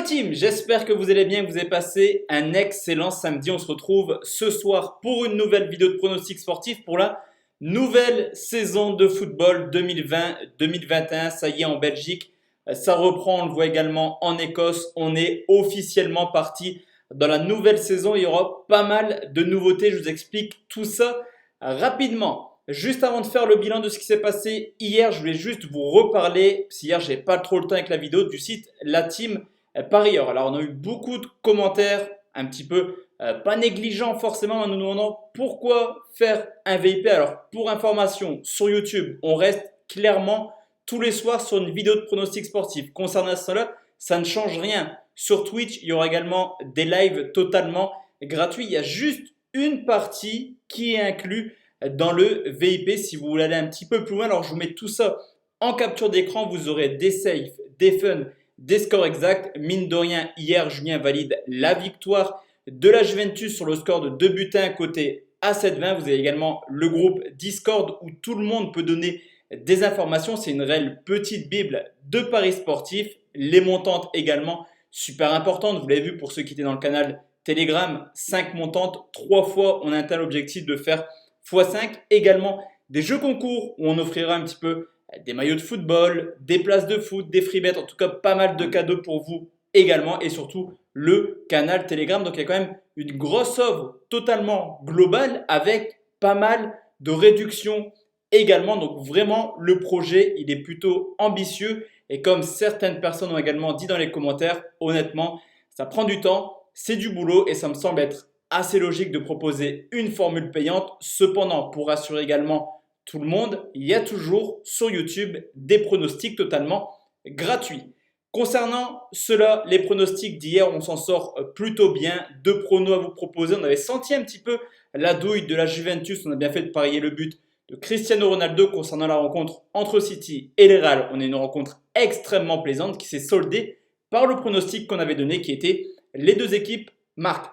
team, j'espère que vous allez bien, que vous avez passé un excellent samedi. On se retrouve ce soir pour une nouvelle vidéo de pronostic sportif pour la nouvelle saison de football 2020-2021. Ça y est, en Belgique, ça reprend, on le voit également en Écosse. On est officiellement parti dans la nouvelle saison. Il y aura pas mal de nouveautés, je vous explique tout ça rapidement. Juste avant de faire le bilan de ce qui s'est passé hier, je voulais juste vous reparler, si hier j'ai pas trop le temps avec la vidéo, du site La Team Parieur. Alors on a eu beaucoup de commentaires, un petit peu pas négligents forcément, en nous demandant pourquoi faire un VIP. Alors pour information, sur YouTube, on reste clairement tous les soirs sur une vidéo de pronostic sportif. Concernant cela, ça ne change rien. Sur Twitch, il y aura également des lives totalement gratuits. Il y a juste une partie qui est inclue dans le VIP si vous voulez aller un petit peu plus loin. Alors je vous mets tout ça en capture d'écran. Vous aurez des saves, des fun, des scores exacts. Mine de rien, hier, Julien valide la victoire de la Juventus sur le score de 2-1 côté à 7,20. Vous avez également le groupe Discord où tout le monde peut donner des informations. C'est une réelle petite bible de paris sportifs. Les montantes également super importantes. Vous l'avez vu pour ceux qui étaient dans le canal Telegram. 5 montantes, 3 fois on a atteint l'objectif de faire x5. Également des jeux concours où on offrira un petit peu des maillots de football, des places de foot, des free bets, en tout cas pas mal de cadeaux pour vous également, et surtout le canal Telegram. Donc il y a quand même une grosse offre totalement globale avec pas mal de réductions également. Donc vraiment le projet il est plutôt ambitieux, et comme certaines personnes ont également dit dans les commentaires, honnêtement ça prend du temps, c'est du boulot, et ça me semble être assez logique de proposer une formule payante. Cependant, pour rassurer également tout le monde, il y a toujours sur YouTube des pronostics totalement gratuits. Concernant cela, les pronostics d'hier, on s'en sort plutôt bien. 2 pronos à vous proposer. On avait senti un petit peu la douille de la Juventus. On a bien fait de parier le but de Cristiano Ronaldo concernant la rencontre entre City et les Real. On a une rencontre extrêmement plaisante qui s'est soldée par le pronostic qu'on avait donné, qui était les deux équipes marquent.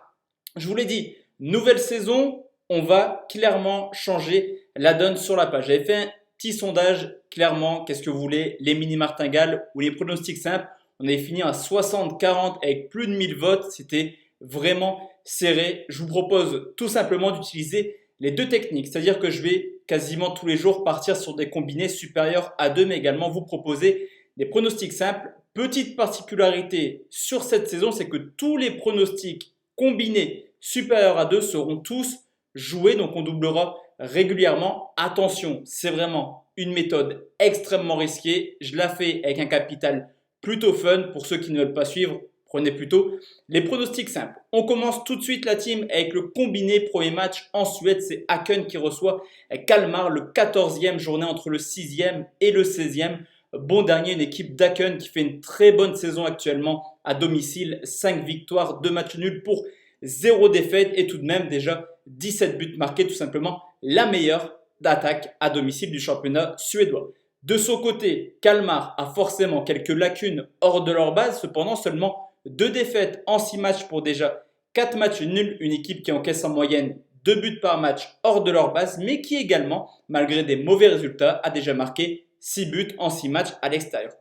Je vous l'ai dit, nouvelle saison, on va clairement changer la donne sur la page. J'avais fait un petit sondage, clairement, qu'est-ce que vous voulez, les mini martingales ou les pronostics simples. On avait fini à 60-40 avec plus de 1000 votes, c'était vraiment serré. Je vous propose tout simplement d'utiliser les deux techniques, c'est-à-dire que je vais quasiment tous les jours partir sur des combinés supérieurs à 2, mais également vous proposer des pronostics simples. Petite particularité sur cette saison, c'est que tous les pronostics combinés supérieurs à 2 seront tous joués, donc on doublera régulièrement. Attention, c'est vraiment une méthode extrêmement risquée. Je la fais avec un capital plutôt fun. Pour ceux qui ne veulent pas suivre, prenez plutôt les pronostics simples. On commence tout de suite la team avec le combiné. Premier match en Suède, c'est Häcken qui reçoit Kalmar, le 14e journée entre le 6e et le 16e. Bon dernier, une équipe d'Häcken qui fait une très bonne saison actuellement à domicile. 5 victoires, 2 matchs nuls pour 0 défaite, et tout de même déjà 17 buts marqués, tout simplement la meilleure d'attaque à domicile du championnat suédois. De son côté, Kalmar a forcément quelques lacunes hors de leur base, cependant seulement 2 défaites en 6 matchs pour déjà 4 matchs nuls, une équipe qui encaisse en moyenne 2 buts par match hors de leur base, mais qui également, malgré des mauvais résultats, a déjà marqué 6 buts en 6 matchs à l'extérieur.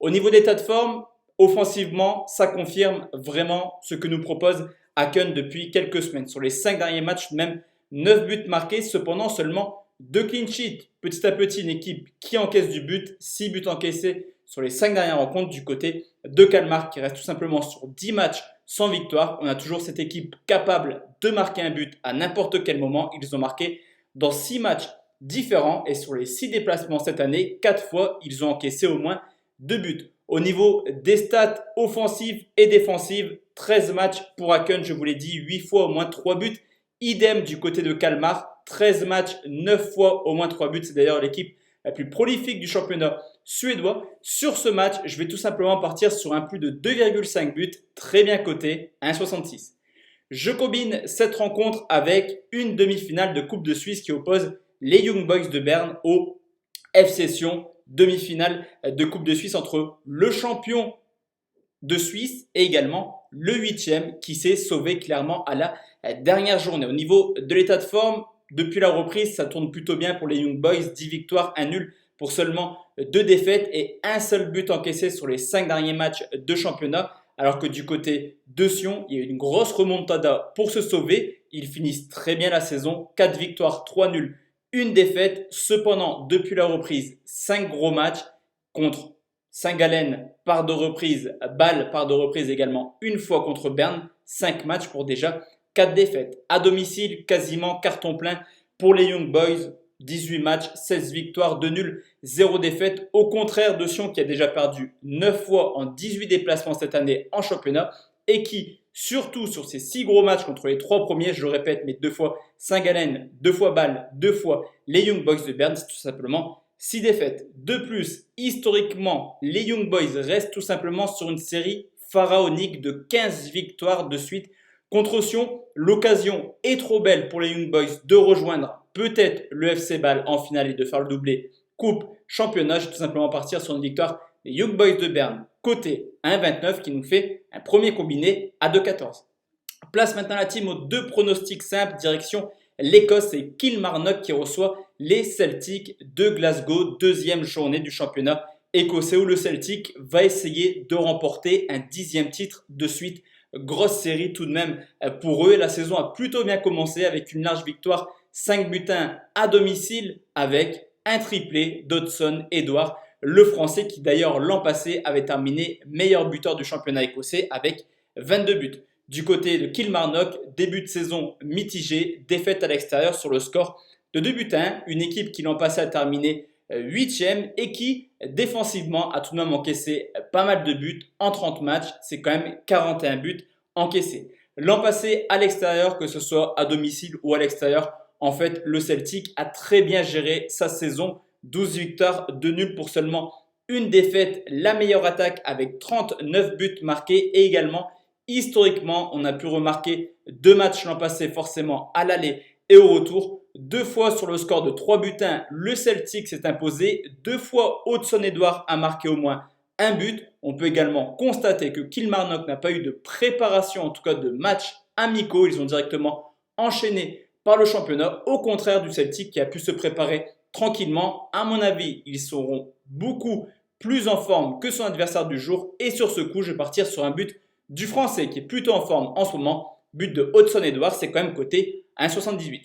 Au niveau d'état de forme, offensivement, ça confirme vraiment ce que nous propose Häcken depuis quelques semaines. Sur les 5 derniers matchs, même 9 buts marqués, cependant seulement 2 clean sheets. Petit à petit, une équipe qui encaisse du but, 6 buts encaissés sur les 5 dernières rencontres du côté de Kalmar, qui reste tout simplement sur 10 matchs sans victoire. On a toujours cette équipe capable de marquer un but à n'importe quel moment. Ils ont marqué dans 6 matchs différents, et sur les 6 déplacements cette année, 4 fois, ils ont encaissé au moins 2 buts. Au niveau des stats offensives et défensives, 13 matchs pour Häcken, je vous l'ai dit, 8 fois au moins 3 buts. Idem du côté de Kalmar, 13 matchs, 9 fois au moins 3 buts. C'est d'ailleurs l'équipe la plus prolifique du championnat suédois. Sur ce match, je vais tout simplement partir sur un plus de 2,5 buts, très bien coté, 1,66. Je combine cette rencontre avec une demi-finale de Coupe de Suisse qui oppose les Young Boys de Berne au FC Sion. Demi-finale de Coupe de Suisse entre le champion de Suisse et également le 8e qui s'est sauvé clairement à la dernière journée. Au niveau de l'état de forme, depuis la reprise, ça tourne plutôt bien pour les Young Boys. 10 victoires, 1 nul pour seulement 2 défaites et un seul but encaissé sur les 5 derniers matchs de championnat. Alors que du côté de Sion, il y a eu une grosse remontada pour se sauver. Ils finissent très bien la saison, 4 victoires, 3 nuls, une défaite. Cependant, depuis la reprise, 5 gros matchs contre Saint-Gallen par 2 reprises, Bâle par 2 reprises également, une fois contre Berne. 5 matchs pour déjà 4 défaites. À domicile, quasiment carton plein pour les Young Boys. 18 matchs, 16 victoires, 2 nuls, 0 défaite. Au contraire de Sion qui a déjà perdu 9 fois en 18 déplacements cette année en championnat et qui, surtout sur ces 6 gros matchs contre les 3 premiers, je le répète, mais 2 fois Saint-Gallen, 2 fois Bâle, 2 fois les Young Boys de Berne, c'est tout simplement 6 défaites. De plus, historiquement, les Young Boys restent tout simplement sur une série pharaonique de 15 victoires de suite contre Sion. L'occasion est trop belle pour les Young Boys de rejoindre peut-être le FC Bâle en finale et de faire le doublé coupe championnat. Je vais tout simplement partir sur une victoire des Young Boys de Berne côté 1,29 qui nous fait un premier combiné à 2,14. Place maintenant la team aux 2 pronostics simples direction l'Écosse et Kilmarnock qui reçoit les Celtics de Glasgow. Deuxième journée du championnat écossais où le Celtic va essayer de remporter un 10e titre de suite. Grosse série tout de même pour eux. La saison a plutôt bien commencé avec une large victoire 5 buts 1 à domicile avec un triplé d'Hudson Edouard, le Français qui d'ailleurs l'an passé avait terminé meilleur buteur du championnat écossais avec 22 buts. Du côté de Kilmarnock, début de saison mitigé, défaite à l'extérieur sur le score de 2 buts 1, une équipe qui l'an passé a terminé 8e et qui défensivement a tout de même encaissé pas mal de buts en 30 matchs, c'est quand même 41 buts encaissés. L'an passé à l'extérieur, que ce soit à domicile ou à l'extérieur, en fait, le Celtic a très bien géré sa saison. 12 victoires, 2 nuls pour seulement une défaite. La meilleure attaque avec 39 buts marqués. Et également, historiquement, on a pu remarquer 2 matchs l'an passé forcément à l'aller et au retour. 2 fois sur le score de 3 buts 1, le Celtic s'est imposé. 2 fois, Hudson Edouard a marqué au moins un but. On peut également constater que Kilmarnock n'a pas eu de préparation, en tout cas de matchs amicaux. Ils ont directement enchaîné par le championnat, au contraire du Celtic qui a pu se préparer tranquillement. À mon avis, ils seront beaucoup plus en forme que son adversaire du jour. Et sur ce coup, je vais partir sur un but du Français qui est plutôt en forme en ce moment. But de Hudson Edouard, c'est quand même coté à 1,78.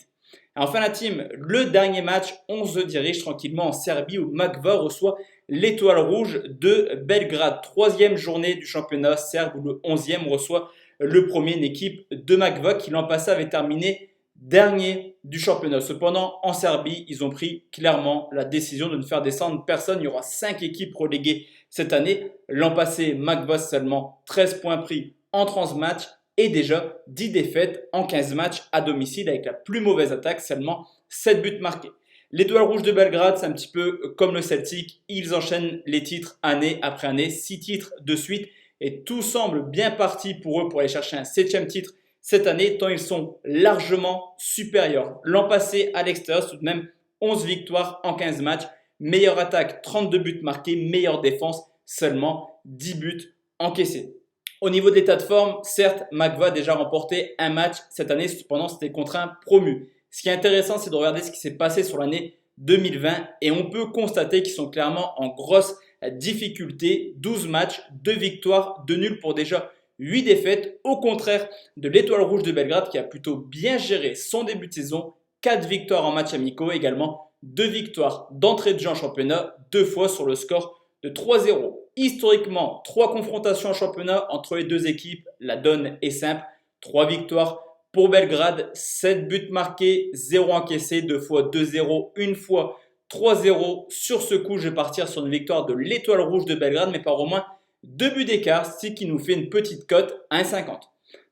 Enfin la team, le dernier match, on se dirige tranquillement en Serbie où Magva reçoit l'Étoile Rouge de Belgrade. 3e journée du championnat serbe où le 11e reçoit le premier, une équipe de Magva qui l'an passé avait terminé dernier du championnat. Cependant, en Serbie, ils ont pris clairement la décision de ne faire descendre personne. Il y aura 5 équipes reléguées cette année. L'an passé, Magva seulement 13 points pris en 30 matchs et déjà 10 défaites en 15 matchs à domicile avec la plus mauvaise attaque, seulement 7 buts marqués. L'Étoile Rouge de Belgrade, c'est un petit peu comme le Celtic. Ils enchaînent les titres année après année, 6 titres de suite et tout semble bien parti pour eux pour aller chercher un 7e titre cette année, tant ils sont largement supérieurs. L'an passé, à l'extérieur, tout de même 11 victoires en 15 matchs. Meilleure attaque, 32 buts marqués. Meilleure défense, seulement 10 buts encaissés. Au niveau de l'état de forme, certes, Magva a déjà remporté un match cette année. Cependant, c'était contre un promu. Ce qui est intéressant, c'est de regarder ce qui s'est passé sur l'année 2020. Et on peut constater qu'ils sont clairement en grosse difficulté. 12 matchs, 2 victoires, 2 nuls pour déjà 8 défaites, au contraire de l'Étoile Rouge de Belgrade qui a plutôt bien géré son début de saison. 4 victoires en matchs amicaux, également 2 victoires d'entrée de jeu en championnat, 2 fois sur le score de 3-0. Historiquement, 3 confrontations en championnat entre les 2 équipes, la donne est simple. 3 victoires pour Belgrade, 7 buts marqués, 0 encaissés, 2 fois 2-0, 1 fois 3-0. Sur ce coup, je vais partir sur une victoire de l'Étoile Rouge de Belgrade, mais par au moins 2 buts d'écart, ce qui nous fait une petite cote à 1,50.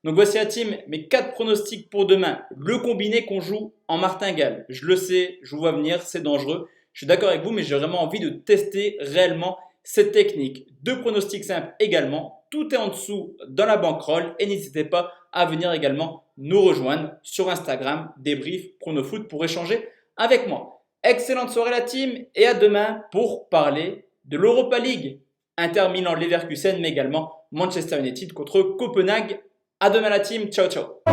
Donc voici la team, mes 4 pronostics pour demain. Le combiné qu'on joue en martingale. Je le sais, je vous vois venir, c'est dangereux. Je suis d'accord avec vous, mais j'ai vraiment envie de tester réellement cette technique. 2 pronostics simples également. Tout est en dessous dans la bankroll. Et n'hésitez pas à venir également nous rejoindre sur Instagram, débrief Pronofoot pour échanger avec moi. Excellente soirée la team et à demain pour parler de l'Europa League. Inter Milan, Leverkusen, mais également Manchester United contre Copenhague. À demain la team, ciao ciao.